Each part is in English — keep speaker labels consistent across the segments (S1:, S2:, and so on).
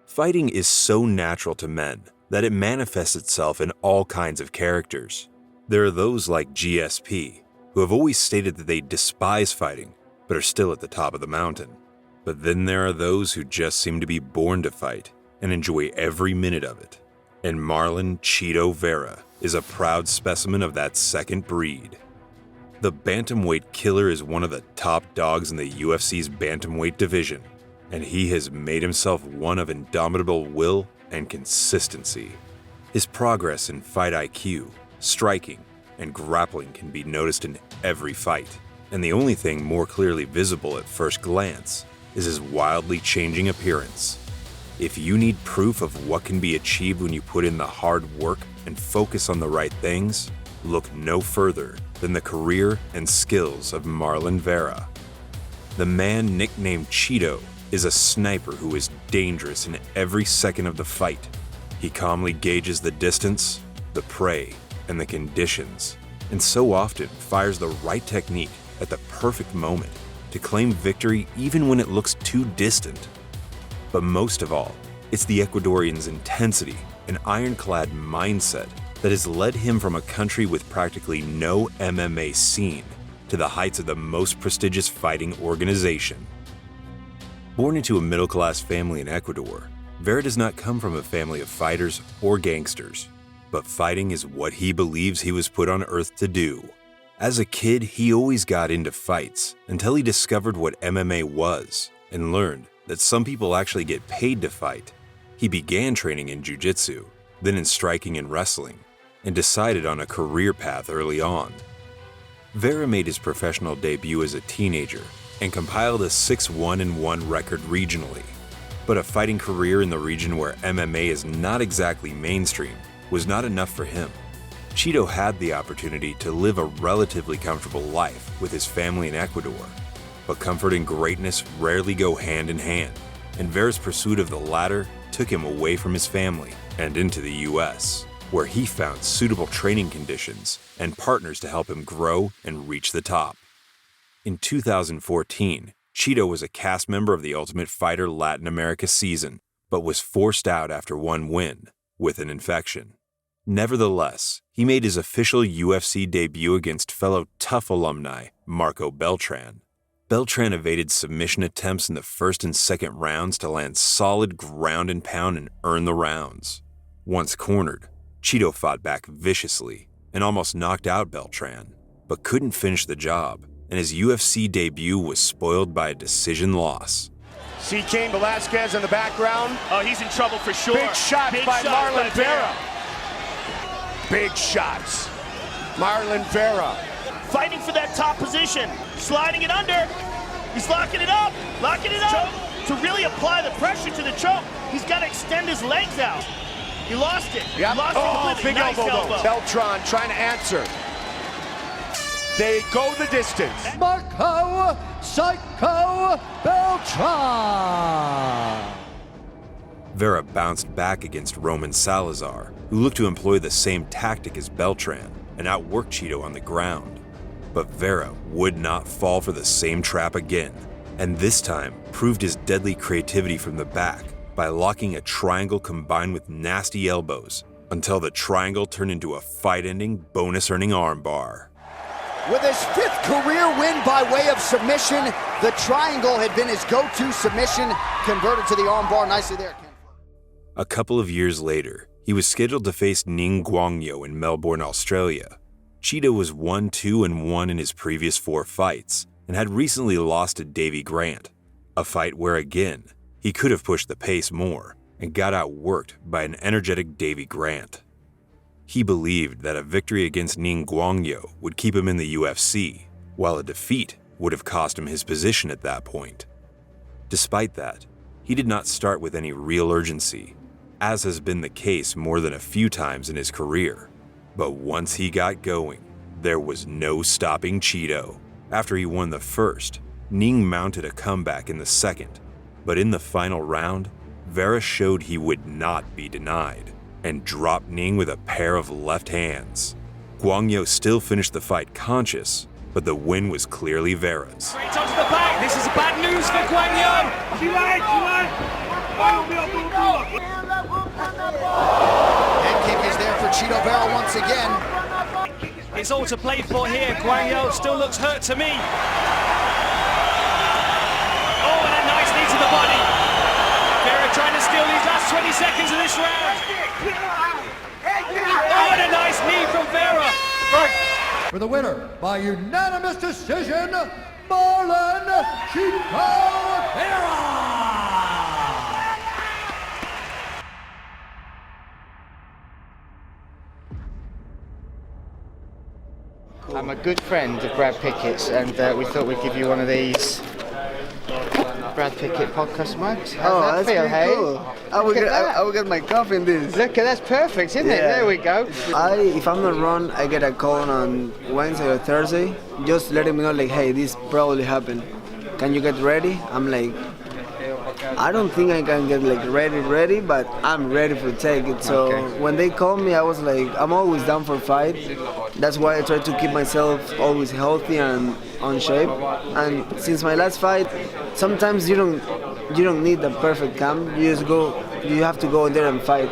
S1: Fighting is so natural to men that it manifests itself in all kinds of characters. There are those like GSP, who have always stated that they despise fighting, but are still at the top of the mountain. But then there are those who just seem to be born to fight and enjoy every minute of it. And Marlon Chito Vera is a proud specimen of that second breed. The Bantamweight killer is one of the top dogs in the UFC's Bantamweight division, and he has made himself one of indomitable will and consistency. His progress in fight IQ, striking, and grappling can be noticed in every fight, and the only thing more clearly visible at first glance is his wildly changing appearance. If you need proof of what can be achieved when you put in the hard work and focus on the right things, look no further than the career and skills of Marlon Vera. The man nicknamed Chito is a sniper who is dangerous in every second of the fight. He calmly gauges the distance, the prey, and the conditions, and so often fires the right technique at the perfect moment to claim victory even when it looks too distant. But most of all, it's the Ecuadorian's intensity and ironclad mindset that has led him from a country with practically no MMA scene to the heights of the most prestigious fighting organization. Born into a middle-class family in Ecuador, Vera does not come from a family of fighters or gangsters, but fighting is what he believes he was put on earth to do. As a kid, he always got into fights until he discovered what MMA was and learned that some people actually get paid to fight. He began training in jiu-jitsu, then in striking and wrestling, and decided on a career path early on. Vera made his professional debut as a teenager and compiled a 6-1-1 record regionally. But a fighting career in the region where MMA is not exactly mainstream was not enough for him. Chito had the opportunity to live a relatively comfortable life with his family in Ecuador, but comfort and greatness rarely go hand in hand, and Vera's pursuit of the latter took him away from his family and into the US, where he found suitable training conditions and partners to help him grow and reach the top. In 2014, Chito was a cast member of the Ultimate Fighter Latin America season, but was forced out after one win, with an infection. Nevertheless, he made his official UFC debut against fellow TUF alumni Marco Beltran. Beltran evaded submission attempts in the first and second rounds to land solid ground and pound and earn the rounds. Once cornered, Chito fought back viciously and almost knocked out Beltran, but couldn't finish the job, and his UFC debut was spoiled by a decision loss.
S2: See Cain Velasquez in the background.
S3: Oh, he's in trouble for sure.
S2: Big shot by Marlon Vera. Big shots. Marlon Vera.
S3: Fighting for that top position. Sliding it under. He's locking it up. Locking it up. To really apply the pressure to the choke, he's got to extend his legs out. He lost it.
S2: Yep.
S3: He lost
S2: it
S3: completely.
S2: Big
S3: nice
S2: elbow. Beltran trying to answer. They go the distance.
S4: Marco Psycho Beltran.
S1: Vera bounced back against Roman Salazar, who looked to employ the same tactic as Beltran and outwork Chito on the ground. But Vera would not fall for the same trap again, and this time proved his deadly creativity from the back by locking a triangle combined with nasty elbows until the triangle turned into a fight-ending, bonus-earning armbar.
S5: With his 5th career win by way of submission, the triangle had been his go-to submission, converted to the armbar. Nicely there, Ken.
S1: A couple of years later, he was scheduled to face Ning Guangyo in Melbourne, Australia. Chito was 1-2-1 in his previous 4 fights and had recently lost to Davy Grant, a fight where again, he could have pushed the pace more and got outworked by an energetic Davy Grant. He believed that a victory against Ning Guangyo would keep him in the UFC, while a defeat would have cost him his position at that point. Despite that, he did not start with any real urgency, as has been the case more than a few times in his career. But once he got going, there was no stopping Chito. After he won the first, Ning mounted a comeback in the second, but in the final round, Vera showed he would not be denied and dropped Ning with a pair of left hands. Guangyo still finished the fight conscious, but the win was clearly Vera's.
S3: Straight onto the back. This is bad news for Guangyo.
S5: Head kick is there for Chito Vera once again.
S6: It's all to play for here. Guang Yo still looks hurt to me. Oh, and a nice knee to the body. Vera trying to steal these last 20 seconds of this round. Oh, and a nice knee from Vera.
S4: For the winner by unanimous decision, Marlon Vera.
S7: I'm a good friend of Brad Pickett's, and we thought we'd give you one of these Brad Pickett podcast mugs. How's that feel, hey?
S8: Cool. I will get my coffee in this.
S7: Look, that's perfect, isn't it? There we go.
S8: If I'm not wrong, I get a call on Wednesday or Thursday, just letting me know, like, hey, this probably happened. Can you get ready? I'm like, I don't think I can get like ready, but I'm ready to take it. So when they called me, I was like, I'm always down for a fight. That's why I try to keep myself always healthy and on shape. And since my last fight, sometimes you don't need the perfect camp. You have to go there and fight.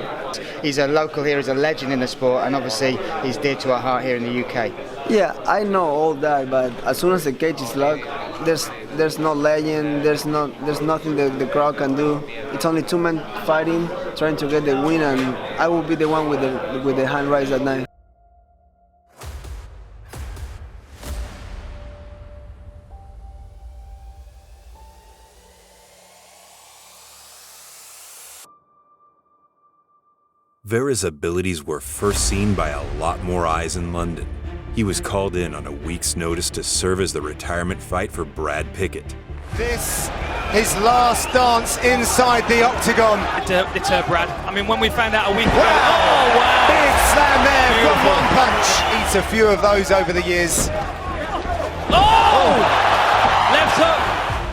S7: He's a local here, he's a legend in the sport, and obviously he's dear to our heart here in the UK.
S8: Yeah, I know all that, but as soon as the cage is locked, there's no legend, there's nothing that the crowd can do. It's only two men fighting, trying to get the win, and I will be the one with the hand raised at night.
S1: Vera's abilities were first seen by a lot more eyes in London. He was called in on a week's notice to serve as the retirement fight for Brad Pickett.
S2: This, his last dance inside the octagon.
S6: Deter Brad. I mean, when we found out a week ago.
S2: Wow.
S6: Oh, wow.
S2: Big slam there from
S6: Beautiful.
S2: one punch. Eats a few of those over the years.
S6: Oh! Left hook.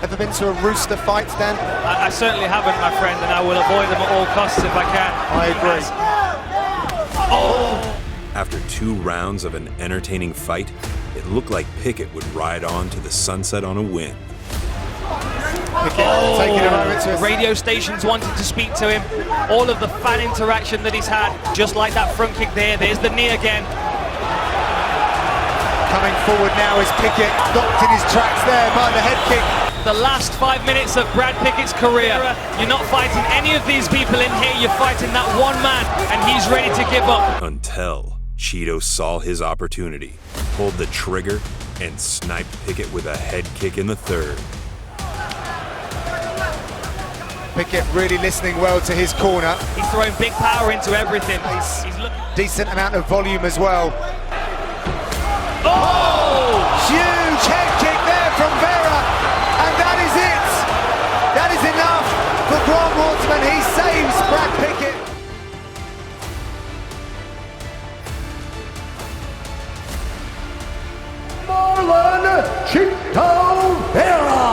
S2: Ever been to a rooster fight, Dan?
S6: I certainly haven't, my friend, and I will avoid them at all costs if I can.
S2: I agree.
S6: Oh!
S1: After 2 rounds of an entertaining fight, it looked like Pickett would ride on to the sunset on a win.
S2: Pickett taking a moment to
S6: Radio stations wanted to speak to him. All of the fan interaction that he's had, just like that front kick there. There's the knee again.
S2: Coming forward now is Pickett, stopped in his tracks there by the head kick.
S6: The last 5 minutes of Brad Pickett's career. You're not fighting any of these people in here, you're fighting that one man, and he's ready to give up.
S1: Until Chito saw his opportunity, pulled the trigger, and sniped Pickett with a head kick in the third.
S2: Pickett really listening well to his corner.
S6: He's throwing big power into everything. He's looking.
S2: Decent amount of volume as well.
S6: Oh!
S2: Huge head kick there from Vera, and that is it. That is enough for Grant Wartsman. He saves Brad Pickett.
S4: Marlon Chito Vera.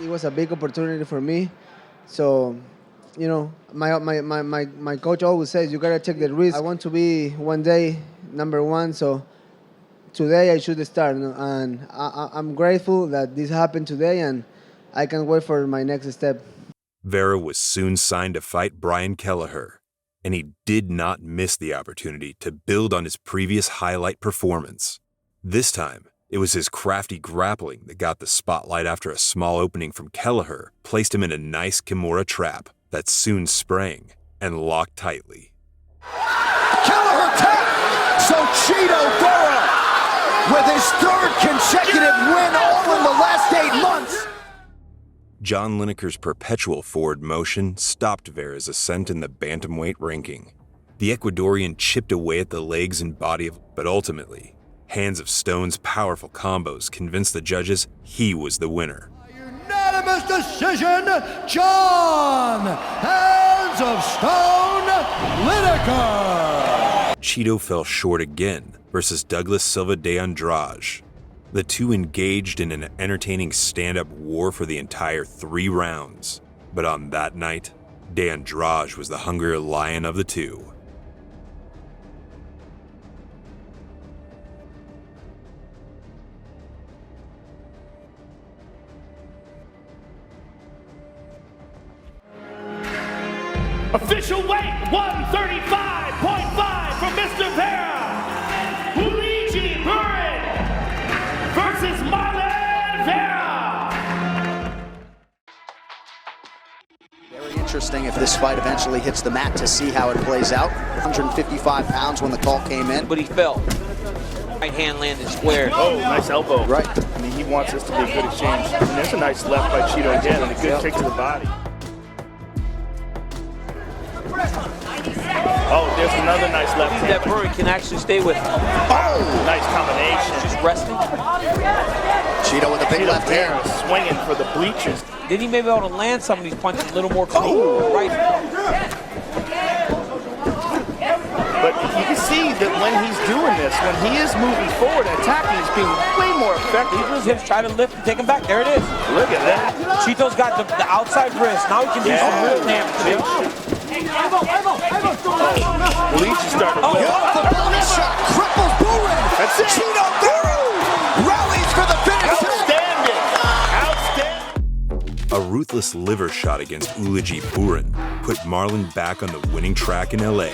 S8: It was a big opportunity for me, so you know, my coach always says you gotta take the risk. I want to be one day #1, so today I should start, and I'm grateful that this happened today, and I can't wait for my next step.
S1: Vera was soon signed to fight Brian Kelleher, and he did not miss the opportunity to build on his previous highlight performance. This time, it was his crafty grappling that got the spotlight after a small opening from Kelleher placed him in a nice Kimura trap that soon sprang and locked tightly.
S5: Kelleher tap! So Chito Vera with his 3rd consecutive win all in the last 8 months.
S1: John Lineker's perpetual forward motion stopped Vera's ascent in the bantamweight ranking. The Ecuadorian chipped away at the legs and body but ultimately, Hands of Stone's powerful combos convinced the judges he was the winner.
S4: Unanimous decision, John Hands of Stone Lineker.
S1: Chito fell short again versus Douglas Silva de Andrade. The two engaged in an entertaining stand-up war for the entire 3 rounds. But on that night, de Andrade was the hungrier lion of the two.
S3: Official weight 135.5 from Mr. Vera. Luigi Burin versus Marlon Vera.
S5: Very interesting if this fight eventually hits the mat to see how it plays out. 155 pounds when the call came in.
S9: But he fell. Right hand landed square.
S3: Oh, nice elbow.
S5: Right.
S3: I mean, he wants this to be a good exchange. And there's a nice left by Chito again and a good kick to the body. Oh, there's another nice left hand.
S9: That Burin can actually stay with him.
S3: Oh, nice combination.
S9: Just resting.
S5: Chito with a big left hand.
S3: Swinging for the bleachers.
S9: Then he may be able to land some of these punches a little more clean. Oh. Right.
S3: But you can see that when he's doing this, when he is moving forward and attacking, he's being way more effective.
S9: His hips try to lift and take him back. There it is.
S3: Look at that.
S9: Chito's got the outside wrist. Now he can do some real damage.
S3: Luigi's starting to
S5: Oh, the body shot cripples Burin.
S3: That's it.
S5: Chito rallies for the finish.
S3: Outstanding. Outstanding.
S1: A ruthless liver shot against Luigi Burin put Marlon back on the winning track in LA.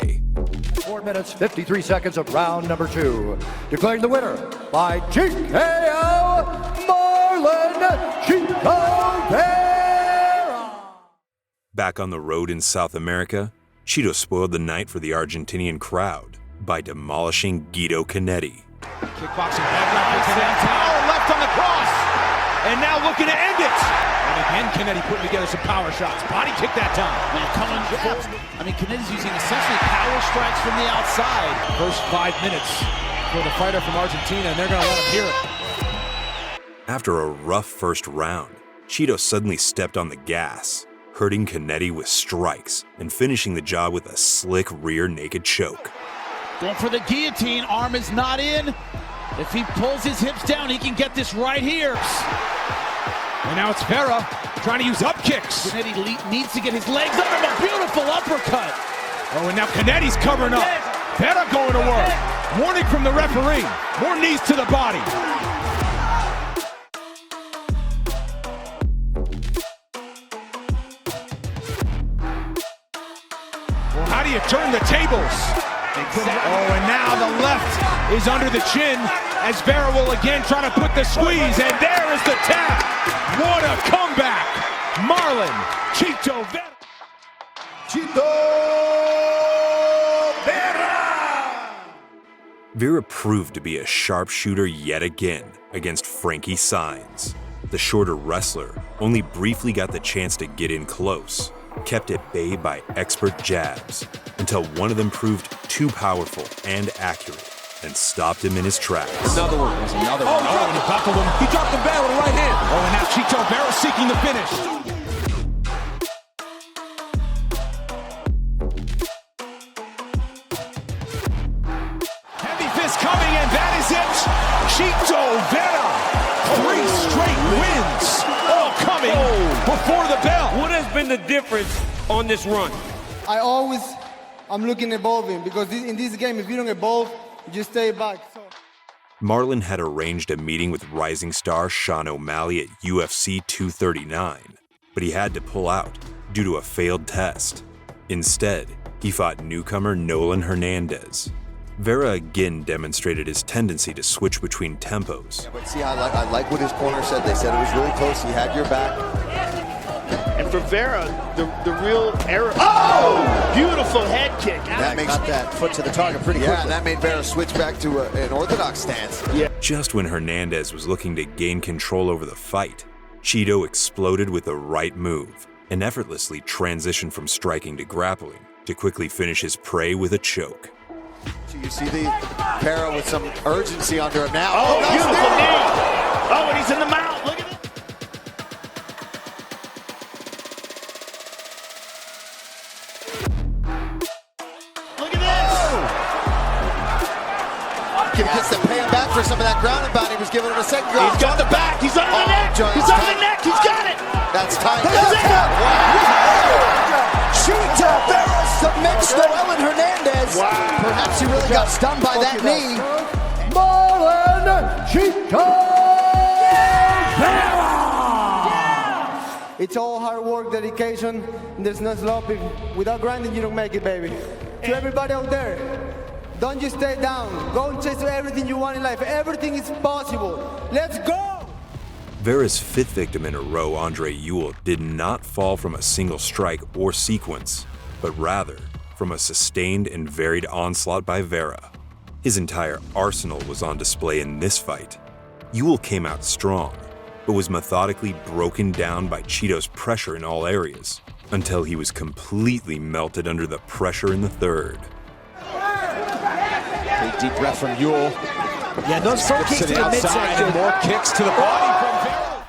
S4: 4 minutes, 53 seconds of round number 2. Declaring the winner by TKO, Marlon Chito Vera.
S1: Back on the road in South America, Chito spoiled the night for the Argentinian crowd by demolishing Guido Canetti.
S6: Kickboxing left on the cross. And now looking to end it. And again, Canetti putting together some power shots. Body kick that time. Now coming forward. I mean, Canetti's using essentially power strikes from the outside. First 5 minutes for the fighter from Argentina, and they're going to let him hear it.
S1: After a rough first round, Chito suddenly stepped on the gas, hurting Canetti with strikes and finishing the job with a slick rear naked choke.
S6: Going for the guillotine. Arm is not in. If he pulls his hips down, he can get this right here. And now it's Vera trying to use up kicks. Canetti needs to get his legs up and a beautiful uppercut. Oh, and now Canetti's covering up. Vera going to work. Warning from the referee. More knees to the body. Well, how do you turn the tables? Oh, and now the left is under the chin as Vera will again try to put the squeeze, and there is the tap. What a comeback! Marlon Chito Vera.
S4: Chito Vera.
S1: Vera proved to be a sharpshooter yet again against Frankie Saenz. The shorter wrestler only briefly got the chance to get in close, kept at bay by expert jabs, until one of them proved too powerful and accurate and stopped him in his tracks.
S6: Another one. There's another one. Oh, and he buckled him. He dropped the bell with the right hand. Oh, and now Chito Vera seeking the finish. Heavy fist coming, and that is it. Chito Vera. 3 straight wins. All coming before the bell.
S9: What has been the difference on this run?
S10: I'm looking at evolving because in this game, if you don't evolve, you just stay back.
S1: Marlon had arranged a meeting with rising star Sean O'Malley at UFC 239, but he had to pull out due to a failed test. Instead, he fought newcomer Nolan Hernandez. Vera again demonstrated his tendency to switch between tempos.
S5: Yeah, but see, I like what his corner said. They said it was really close. He had your back.
S3: And for Vera, the real error. Oh! Beautiful head kick.
S5: That makes that foot to the target pretty quickly. Yeah, and that made Vera switch back to an orthodox stance.
S3: Yeah.
S1: Just when Hernandez was looking to gain control over the fight, Chito exploded with the right move and effortlessly transitioned from striking to grappling to quickly finish his prey with a choke.
S5: So you see the Vera with some urgency under him now.
S3: Oh, beautiful knee. Oh, and he's in the mount. Look at it.
S5: Gets to pay him back for some of that ground and pound. He was giving him a second go.
S3: He's got the back. He's under the neck. He's under the neck. He's got it.
S5: That's tight.
S3: That's it.
S5: Wow. Chito Vera submits Nolan Hernandez.
S3: Wow.
S5: Perhaps he really got stunned by that knee.
S4: Marlon Chito Vera.
S10: It's all hard work, dedication, and there's no slopping. Without grinding, you don't make it, baby. To everybody out there, don't just stay down. Go and chase everything you want in life. Everything is possible. Let's go!
S1: Vera's fifth victim in a row, Andre Ewell, did not fall from a single strike or sequence, but rather from a sustained and varied onslaught by Vera. His entire arsenal was on display in this fight. Ewell came out strong, but was methodically broken down by Chito's pressure in all areas, until he was completely melted under the pressure in the third.
S6: Big deep breath from Ewell.
S9: Yeah, those front kicks to the midsection.
S6: More kicks to the body from Vera.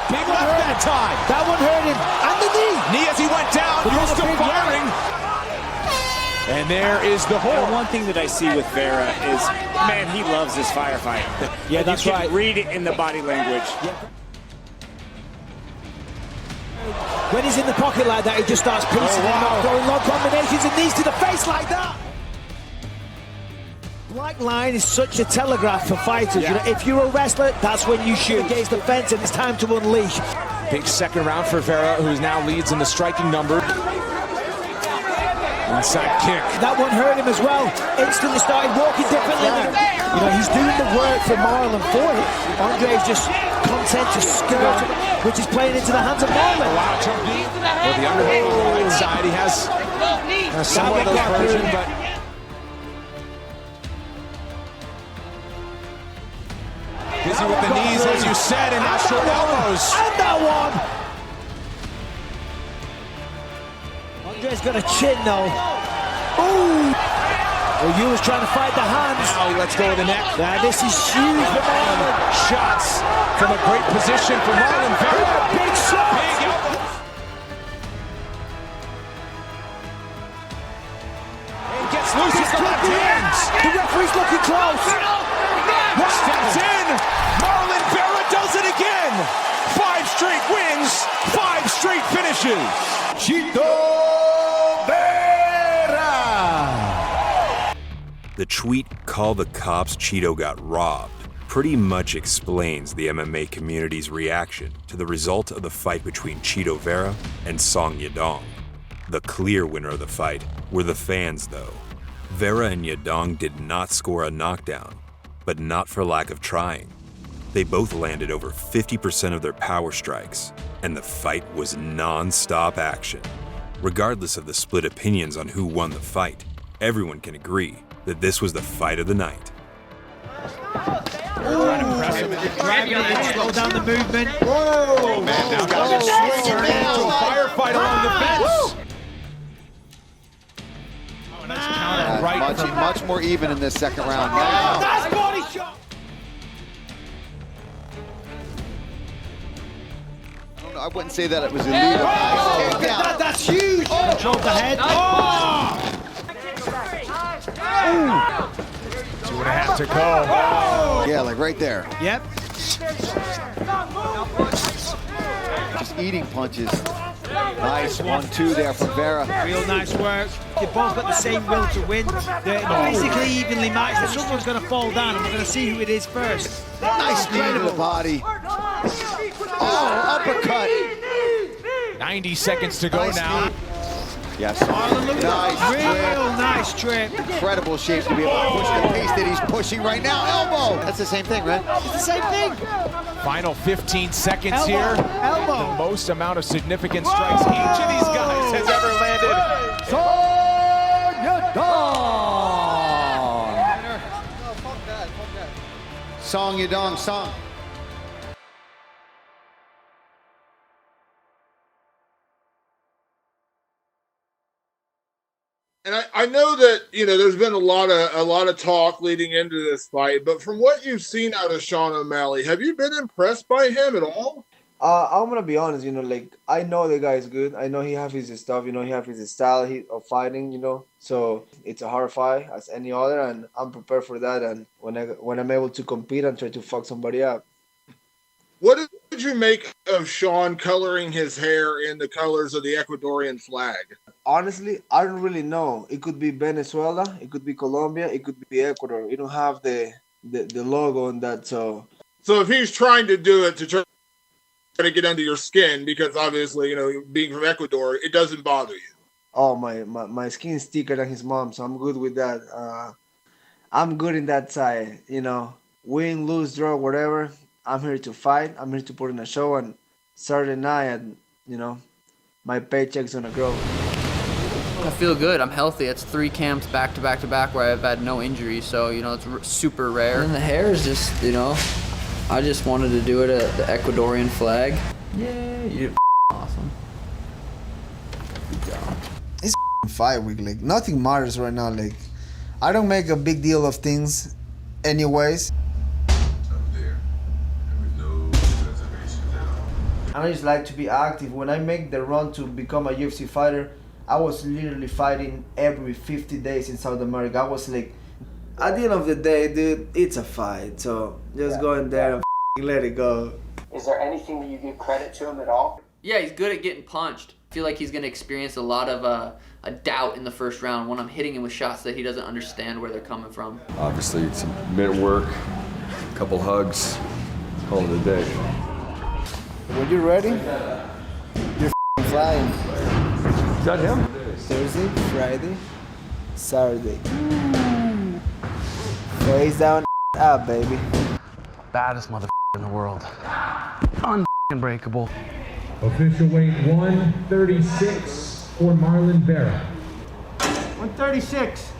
S6: Big left that time.
S9: That one hurt him. And the knee.
S6: Knee as he went down. Ewell still firing. And there is the hold.
S11: And one thing that I see with Vera is, man, he loves this firefight.
S9: Yeah, that's
S11: you
S9: right.
S11: can read it in the body language.
S9: Yeah. When he's in the pocket like that, he just starts piecing them up, throwing long combinations and knees to the face like that. Black line is such a telegraph for fighters. You know, if you're a wrestler, that's when you shoot against the fence and it's time to unleash.
S6: Big second round for Vera, who now leads in the striking number. Inside kick.
S9: That one hurt him as well. Instantly started walking differently. You know, he's doing the work for Marlon for him. Andre's just content to skirt, which is playing into the hands of Marlon.
S6: Wow, jump knee. Well, the underhand on the right side, he has some of those versions, but busy with the knees, as you said, and now short elbows.
S9: And that one. Andre's got a chin though. Ooh! Well, you was trying to fight the hands.
S6: Now he lets go of the neck.
S9: Now this is huge for Marlon.
S6: Shots from a great position for Marlon Vera.
S9: Big shot.
S6: Big elbow. And gets loose with the left hands.
S9: The referee's looking close.
S6: Steps in. Marlon Vera does it again. 5 straight wins. 5 straight finishes.
S4: Chito!
S1: The tweet, "Call the cops, Chito got robbed," pretty much explains the MMA community's reaction to the result of the fight between Chito Vera and Song Yadong. The clear winner of the fight were the fans, though. Vera and Yadong did not score a knockdown, but not for lack of trying. They both landed over 50% of their power strikes, and the fight was non-stop action. Regardless of the split opinions on who won the fight, everyone can agree that this was the fight of the night.
S6: Trying to press him.
S9: Slow down the movement.
S6: Whoa! Man, now got a turn into a firefight along the fence. Oh, nice counter right.
S5: Much more even in this second round. Now.
S9: Nice body shot.
S5: I wouldn't say that it was illegal. Nice takedown.
S9: That's huge. Control the head. Oh!
S6: 2.5 to go.
S5: Yeah, like right there.
S9: Yep.
S5: Just eating punches. Nice 1-2 there from Vera.
S9: Real nice work. They both got the same will to win. They're basically evenly matched. Someone's going to fall down, and we're going to see who it is first.
S5: Nice knee to the body. Oh, uppercut.
S6: 90 seconds to go now.
S5: Yes.
S9: Nice trip.
S5: Incredible shape to be able to push the pace that he's pushing right now. Elbow. That's the same thing, right?
S9: It's the same thing.
S6: Final 15 seconds
S9: Elbow.
S6: here.
S9: Elbow.
S6: The most amount of significant strikes each of these guys has ever landed.
S5: Song Yadong, Song.
S12: And I know that, you know, there's been a lot of talk leading into this fight, but from what you've seen out of Sean O'Malley, have you been impressed by him at all?
S10: I'm gonna be honest, you know, like I know the guy is good. I know he have his stuff, you know, he have his style of fighting, you know. So it's a hard fight as any other, and I'm prepared for that. And when I'm able to compete and try to fuck somebody up.
S12: What did you make of Sean coloring his hair in the colors of the Ecuadorian flag?
S10: Honestly, I don't really know. It could be Venezuela, it could be Colombia, it could be Ecuador. You don't have the the logo on that. So
S12: if he's trying to do it to try to get under your skin, because obviously, you know, being from Ecuador, it doesn't bother you.
S10: Oh, my skin's thicker than his mom, so I'm good with that. I'm good in that side, you know. Win, lose, draw, whatever. I'm here to fight. I'm here to put in a show, and Saturday night, and you know, my paycheck's gonna grow.
S13: I feel good. I'm healthy. It's 3 camps back to back to back where I've had no injuries, so you know it's super rare. And the hair is just, you know, I just wanted to do it at the Ecuadorian flag. Yeah, you're awesome. Good job.
S10: It's 5 week. Like nothing matters right now. Like I don't make a big deal of things, anyways. I just like to be active. When I make the run to become a UFC fighter, I was literally fighting every 50 days in South America. I was like, at the end of the day, dude, it's a fight. So just go in there and let it go.
S14: Is there anything that you give credit to him at all?
S13: Yeah, he's good at getting punched. I feel like he's going to experience a lot of a doubt in the first round when I'm hitting him with shots that he doesn't understand where they're coming from.
S15: Obviously, it's a minute work, a couple hugs, call it a day.
S10: When you're ready, you're flying.
S15: Is that him?
S10: Thursday, Friday, Saturday. Face down, up, baby.
S16: Baddest mother in the world. Unbreakable.
S17: Official weight 136 for Marlon Vera.
S9: 136.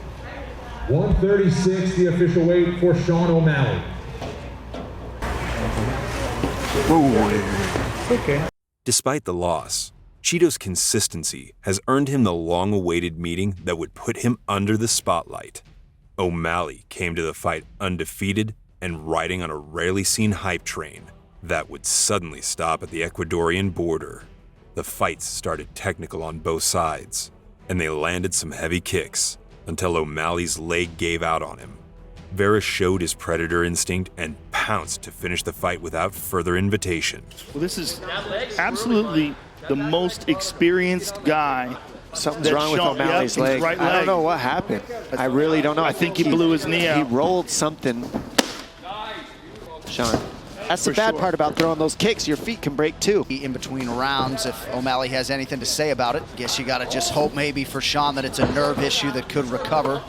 S17: 136, the official weight for Sean O'Malley.
S1: Okay. Despite the loss, Chito's consistency has earned him the long-awaited meeting that would put him under the spotlight. O'Malley came to the fight undefeated and riding on a rarely seen hype train that would suddenly stop at the Ecuadorian border. The fights started technical on both sides, and they landed some heavy kicks until O'Malley's leg gave out on him. Vera showed his predator instinct and pounced to finish the fight without further invitation.
S3: Well, this is absolutely the most experienced guy.
S18: Something's wrong with O'Malley's leg.
S3: Right
S18: I don't know what happened. I really don't know.
S3: I think he blew his knee out.
S18: He rolled something. Sean. That's the bad part about throwing those kicks. Your feet can break too.
S5: In between rounds, if O'Malley has anything to say about it, guess you got to just hope maybe for Sean that it's a nerve issue that could recover.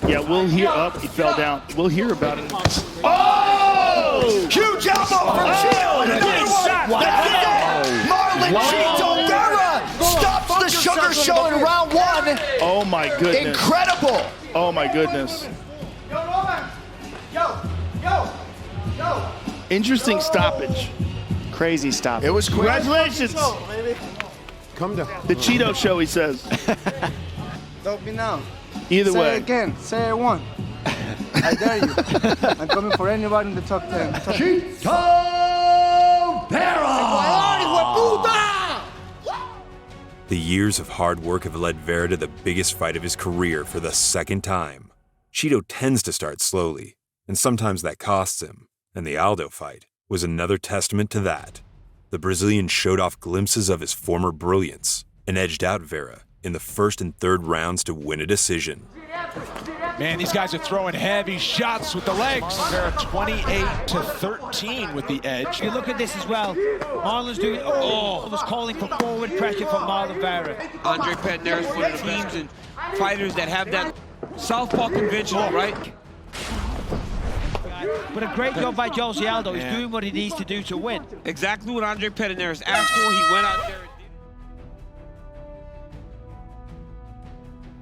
S3: Yeah, we'll hear up. He fell down. We'll hear about it. Oh!
S5: Huge elbow from Chito. Marlon Chito Vera stops the Sugar Show in round 1.
S3: Oh my goodness!
S5: Incredible!
S3: Oh my goodness!
S5: Yo!
S3: Interesting stoppage.
S18: Crazy stoppage.
S5: It was quick.
S3: Congratulations!
S18: Come down.
S3: The Chito Show, he says.
S10: Don't be now.
S3: Either
S10: say
S3: way.
S10: Say it again. Say it one. I dare you. I'm coming for anybody in the top 10.
S4: Chito Vera!
S1: The years of hard work have led Vera to the biggest fight of his career for the second time. Chito tends to start slowly, and sometimes that costs him, and the Aldo fight was another testament to that. The Brazilian showed off glimpses of his former brilliance and edged out Vera in the first and third rounds to win a decision.
S6: Man, these guys are throwing heavy shots with the legs. They're 28-13 with the edge.
S9: You look at this as well. Marlon's doing, was calling for forward pressure from Marlon Vera.
S19: Andre Pedner is one of the teams and fighters that have that southpaw conventional, right?
S9: But a great job by Jose Aldo. He's doing what he needs to do to win.
S19: Exactly what Andre Pedner has asked for. He went out there.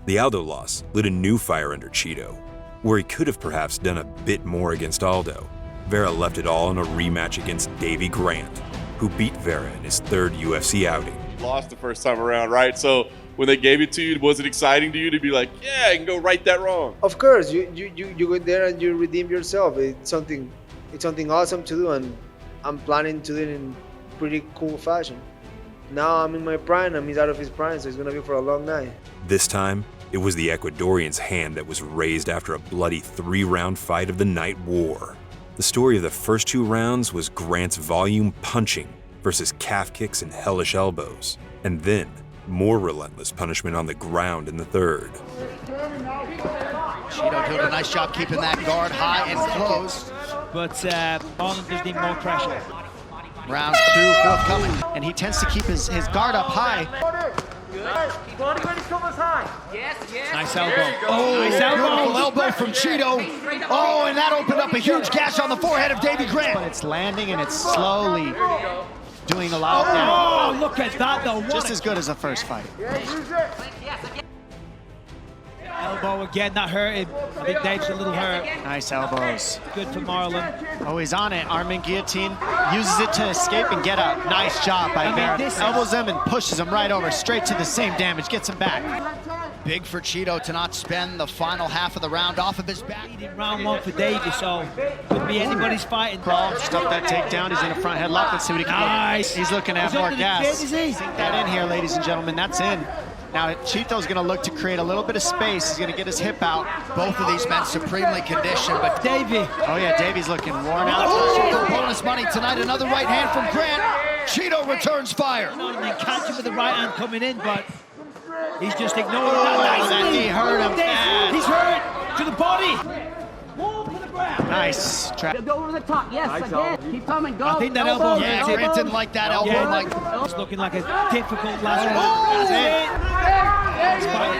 S1: The Aldo loss lit a new fire under Chito. Where he could have perhaps done a bit more against Aldo, Vera left it all in a rematch against Davey Grant, who beat Vera in his third UFC outing.
S20: Lost the first time around, right? So when they gave it to you, was it exciting to you to be like, yeah, I can go right that wrong?
S10: Of course, you go there and you redeem yourself. It's something awesome to do, and I'm planning to do it in pretty cool fashion. Now I'm in my prime, and he's out of his prime, so it's gonna be for a long night.
S1: This time, it was the Ecuadorian's hand that was raised after a bloody 3-round fight of the night war. The story of the first 2 rounds was Grant's volume punching versus calf kicks and hellish elbows, and then more relentless punishment on the ground in the third.
S5: Chito doing a nice job keeping that guard high and closed.
S9: But Marlon does need more pressure.
S5: Round 2 forthcoming. And he tends to keep his guard up high.
S9: Nice elbow.
S5: Oh,
S9: nice elbow.
S5: Elbow from Chito. Oh, and that opened up a huge gash on the forehead of Davey Grant. But it's landing and it's slowly doing a lot of damage.
S9: Oh, look at that though.
S5: Just as good as the first fight.
S9: Elbow again, that hurt him. I think Dave's a little hurt.
S5: Nice elbows.
S9: Good for Marlon.
S5: Oh, he's on it. Armin guillotine. Uses it to escape and get up. Nice job by Vera. Elbows him and pushes him right over, straight to the same damage. Gets him back. Big for Chito to not spend the final half of the round off of his back.
S9: He did round 1 for Davey, so could be anybody's fighting.
S5: Crawl, stuff that takedown. He's in a front headlock. Let's see what he can
S9: Nice.
S5: do. He's looking at more gas. Sink that in here, ladies and gentlemen. That's in. Now, Chito's going to look to create a little bit of space. He's going to get his hip out. Both of these men supremely conditioned, but
S9: Davey.
S5: Oh, yeah, Davey's looking worn out. For bonus money tonight, another right hand from Grant. Chito returns fire.
S9: And then catch him with the right hand coming in, but he's just ignoring
S5: that knee hurt him bad.
S9: He's hurt to the body.
S5: Nice trap.
S21: Go over the top. Yes, again. Keep coming. Go.
S9: I think that elbow hurts him.
S5: Grant didn't like that elbow.
S9: Yeah, it's looking like a difficult last one.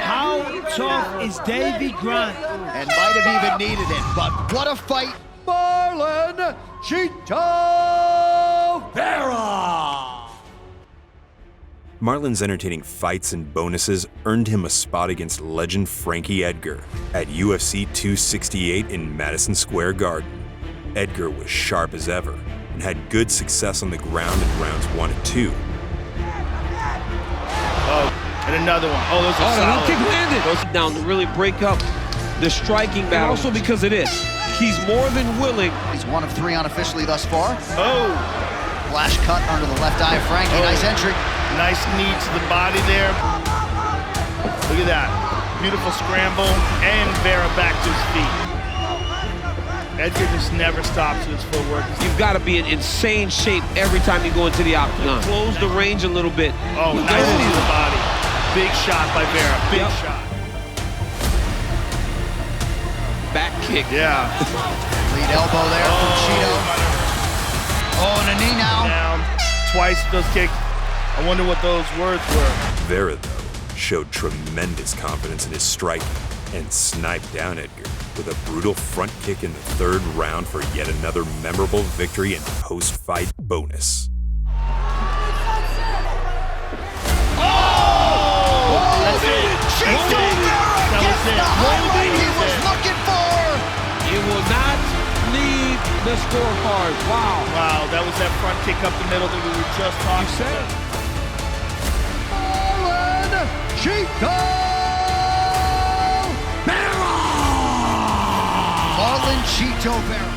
S9: How tough is Davey Grant?
S5: And might have even needed it, but what a fight.
S4: Marlon Chito Vera.
S1: Marlon's entertaining fights and bonuses earned him a spot against legend Frankie Edgar at UFC 268 in Madison Square Garden. Edgar was sharp as ever and had good success on the ground in rounds 1 and 2.
S22: Oh, and another one. Oh, those are solid.
S19: Kick landed. Goes down to really break up the striking battle. And also because of this, he's more than willing.
S5: He's 1 of 3 unofficially thus far.
S22: Oh.
S5: Flash cut under the left eye of Frankie.
S22: Oh.
S5: Nice entry.
S22: Nice knee to the body there. Look at that. Beautiful scramble. And Vera back to his feet. Edgar just never stops with his footwork.
S19: You've got to be in insane shape every time you go into the octagon. Close the range a little bit.
S22: Oh, nice knee to the body. Big shot by Vera. Big shot.
S19: Back kick.
S22: Yeah.
S5: Lead elbow there from Chito. Oh, and a knee now.
S22: Down. Twice those kicks. I wonder what those words were.
S1: Vera, though, showed tremendous confidence in his striking and sniped down Edgar with a brutal front kick in the 3rd round for yet another memorable victory and post-fight bonus.
S5: That's it. Chito Vera gets the highlight he was looking for.
S19: It will not leave the scorecard. Wow.
S22: Wow, that was that front kick up the middle that we were just talking about.
S4: Marlon Chito Vera.
S5: Marlon Chito Vera.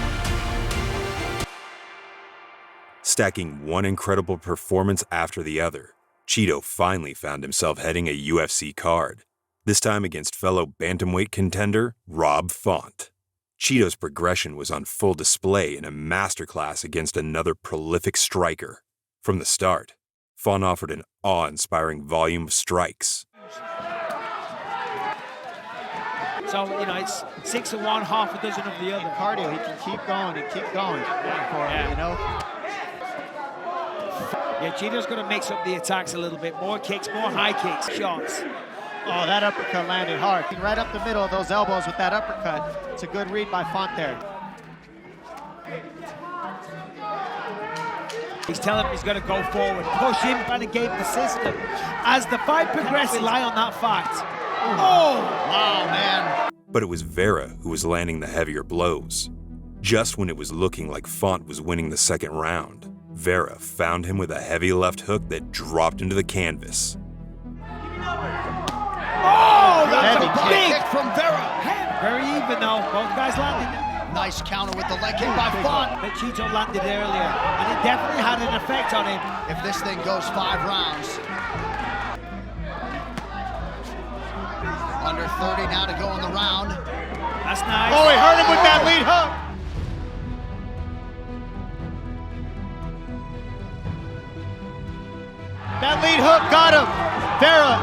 S1: Stacking one incredible performance after the other, Chito finally found himself heading a UFC card, this time against fellow bantamweight contender Rob Font. Chito's progression was on full display in a masterclass against another prolific striker. From the start, Font offered an awe-inspiring volume of strikes.
S9: So, you know, it's 6 of one, half a dozen of the other.
S5: Cardio, he can keep going and keep going for him, you know?
S9: Yeah, Chito's going to mix up the attacks a little bit. More kicks, more high kicks, shots.
S5: Oh, that uppercut landed hard. Right up the middle of those elbows with that uppercut. It's a good read by Font there.
S9: He's telling him he's going to go forward, push him, trying to game the system. As the fight progresses, rely on that fight. Oh!
S5: Wow, man.
S1: But it was Vera who was landing the heavier blows. Just when it was looking like Font was winning the second round, Vera found him with a heavy left hook that dropped into the canvas.
S9: Oh, that's
S5: heavy
S9: a big
S5: kick from Vera.
S9: Very even though, both guys landed.
S5: Nice counter with the leg kick by Font.
S9: But Chito landed earlier, and it definitely had an effect on him.
S5: If this thing goes 5 rounds. Under 30 now to go in the round.
S9: That's nice.
S22: Oh, he hurt him with that lead hook. That lead hook got him. Vera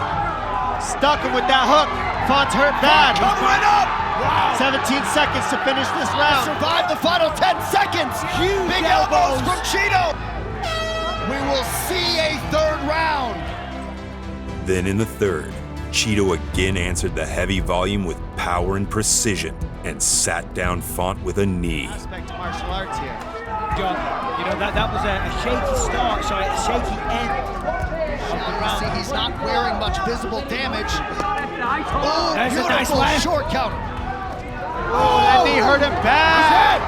S22: stuck him with that hook. Font's hurt bad.
S5: Covering up. Wow. 17 seconds to finish this round. Survive the final 10 seconds. Huge big elbows from Chito. We will see a third round.
S1: Then in the third, Chito again answered the heavy volume with power and precision and sat down Font with a knee.
S5: Aspect to martial arts here.
S9: John, you know, that was a shaky start, sorry, a shaky end.
S5: See, he's not wearing much visible damage. Oh,
S9: there's a
S5: beautiful
S9: nice
S5: short counter. Oh, that knee hurt him bad.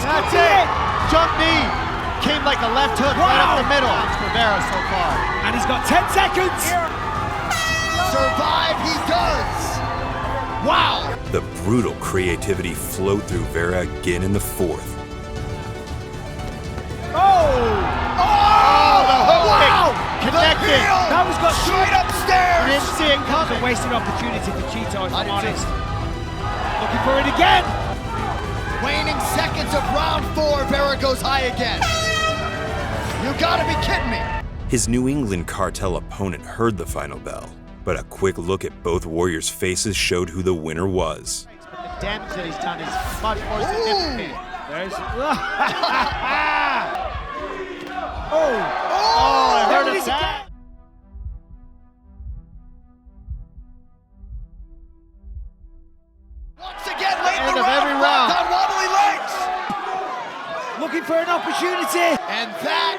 S5: That's it. Jump knee. Came like a left hook right up the middle. For Vera so far.
S9: And he's got 10 seconds.
S5: Survive, he does. Wow.
S1: The brutal creativity flowed through Vera again in the fourth.
S5: Oh, the hook kick. Connected.
S9: That was got
S5: straight upstairs.
S9: I didn't see it coming. A wasted opportunity for Chito, if I'm honest. Looking for it again.
S5: Waning seconds of round 4, Vera goes high again. You gotta be kidding me.
S1: His New England cartel opponent heard the final bell, but a quick look at both warriors' faces showed who the winner was.
S5: But the damage that he's done is much more significant. There's I heard it bad. Once again, late in the every round. On wobbly legs.
S9: Looking for an opportunity.
S5: And that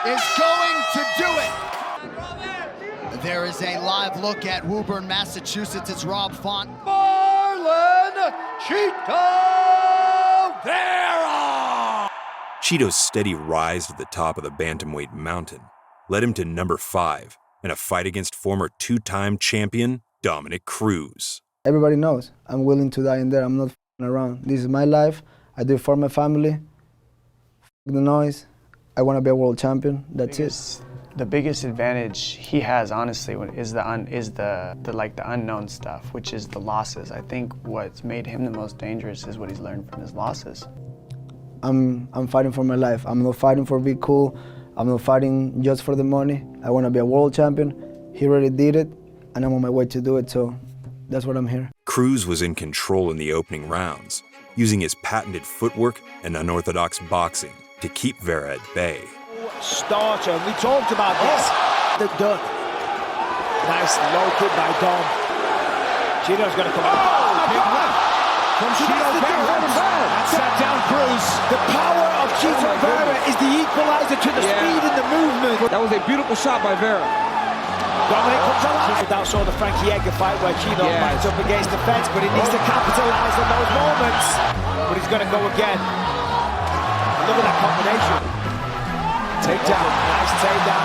S5: is going to do it. There is a live look at Woburn, Massachusetts. It's Rob Font.
S4: Marlon Cheeto Vera!
S1: Chito's steady rise to the top of the Bantamweight mountain led him to number 5 in a fight against former 2-time champion Dominic Cruz.
S8: Everybody knows I'm willing to die in there. I'm not f***ing around. This is my life. I do it for my family. F*** the noise. I want to be a world champion. That's it.
S2: The biggest advantage he has, honestly, is the unknown stuff, which is the losses. I think what's made him the most dangerous is what he's learned from his losses.
S8: I'm fighting for my life. I'm not fighting for be cool. I'm not fighting just for the money. I want to be a world champion. He already did it, and I'm on my way to do it, so that's what I'm here.
S1: Cruz was in control in the opening rounds, using his patented footwork and unorthodox boxing to keep Vera at bay.
S9: Starter, and we talked about this. They're done. Nice low kick by Dom. Chito's going to come out. Big left from Chito Vera. That sat down Cruz. The power of Chito Vera is the equalizer to the speed and the movement.
S16: That was a beautiful shot by Vera.
S9: Dominic comes alive. Without saw the Frankie Edgar fight where Chito fights up against the fence, but he needs to capitalize on those moments. But he's going to go again. Look at that combination. Takedown, nice takedown.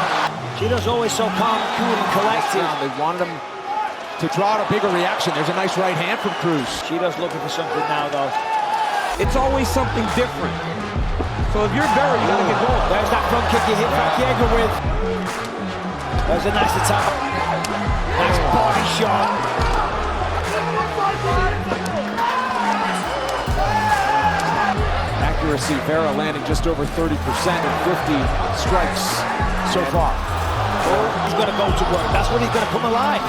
S9: Chito's always so calm, cool, and collected. They wanted him to draw a bigger reaction. There's a nice right hand from Cruz. Chito's looking for something now, though.
S16: It's always something different. So if you're Vera, you gotta get going.
S9: There's that front kick you hit Frankie Edgar with. There's a nice attack. Nice body shot. Accuracy, Vera landing just over 30% and 50 strikes so far. Oh, he's going to go to work. That's when he's going to come alive.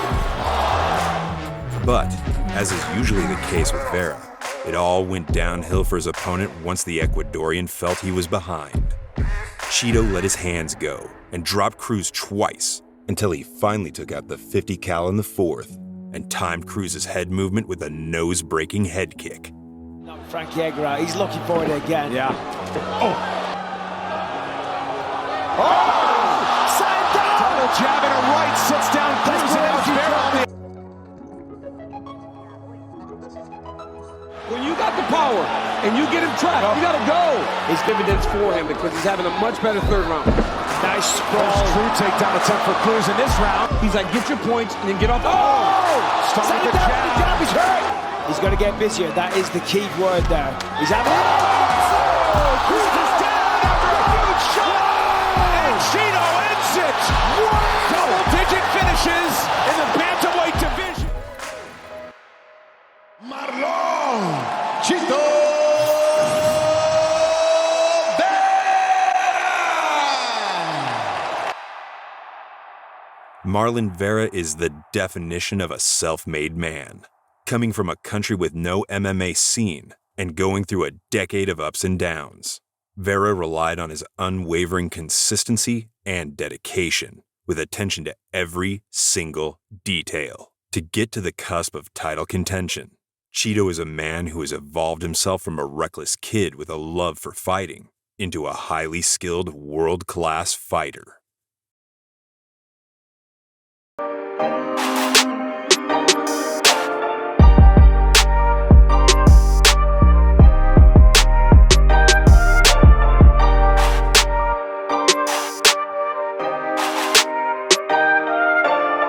S1: But, as is usually the case with Vera, it all went downhill for his opponent once the Ecuadorian felt he was behind. Chito let his hands go and dropped Cruz twice until he finally took out the 50 cal in the fourth and timed Cruz's head movement with a nose-breaking head kick.
S9: Frankie Edgar out. He's looking for it again.
S16: Yeah.
S9: Oh! Side down! Double jab and a right. Sits down Cruz and now Vera on the...
S16: When you got the power and you get him trapped, you gotta go. His dividends for him because he's having a much better third round.
S9: Nice sprawl. True takedown attempt for Cruz in this round.
S16: He's like, get your points and then get off.
S9: Starting the jab. He's hurt. He's going to get busier. That is the key word there. He's having Cruz is down after a huge shot! And Chito ends it! Double-digit finishes in the Bantamweight division.
S12: Marlon
S9: Cheeto
S1: Marlon Vera is the definition of a self-made man, coming from a country with no MMA scene and going through a decade of ups and downs. Vera relied on his unwavering consistency and dedication, with attention to every single detail, to get to the cusp of title contention. Chito is a man who has evolved himself from a reckless kid with a love for fighting into a highly skilled world-class fighter.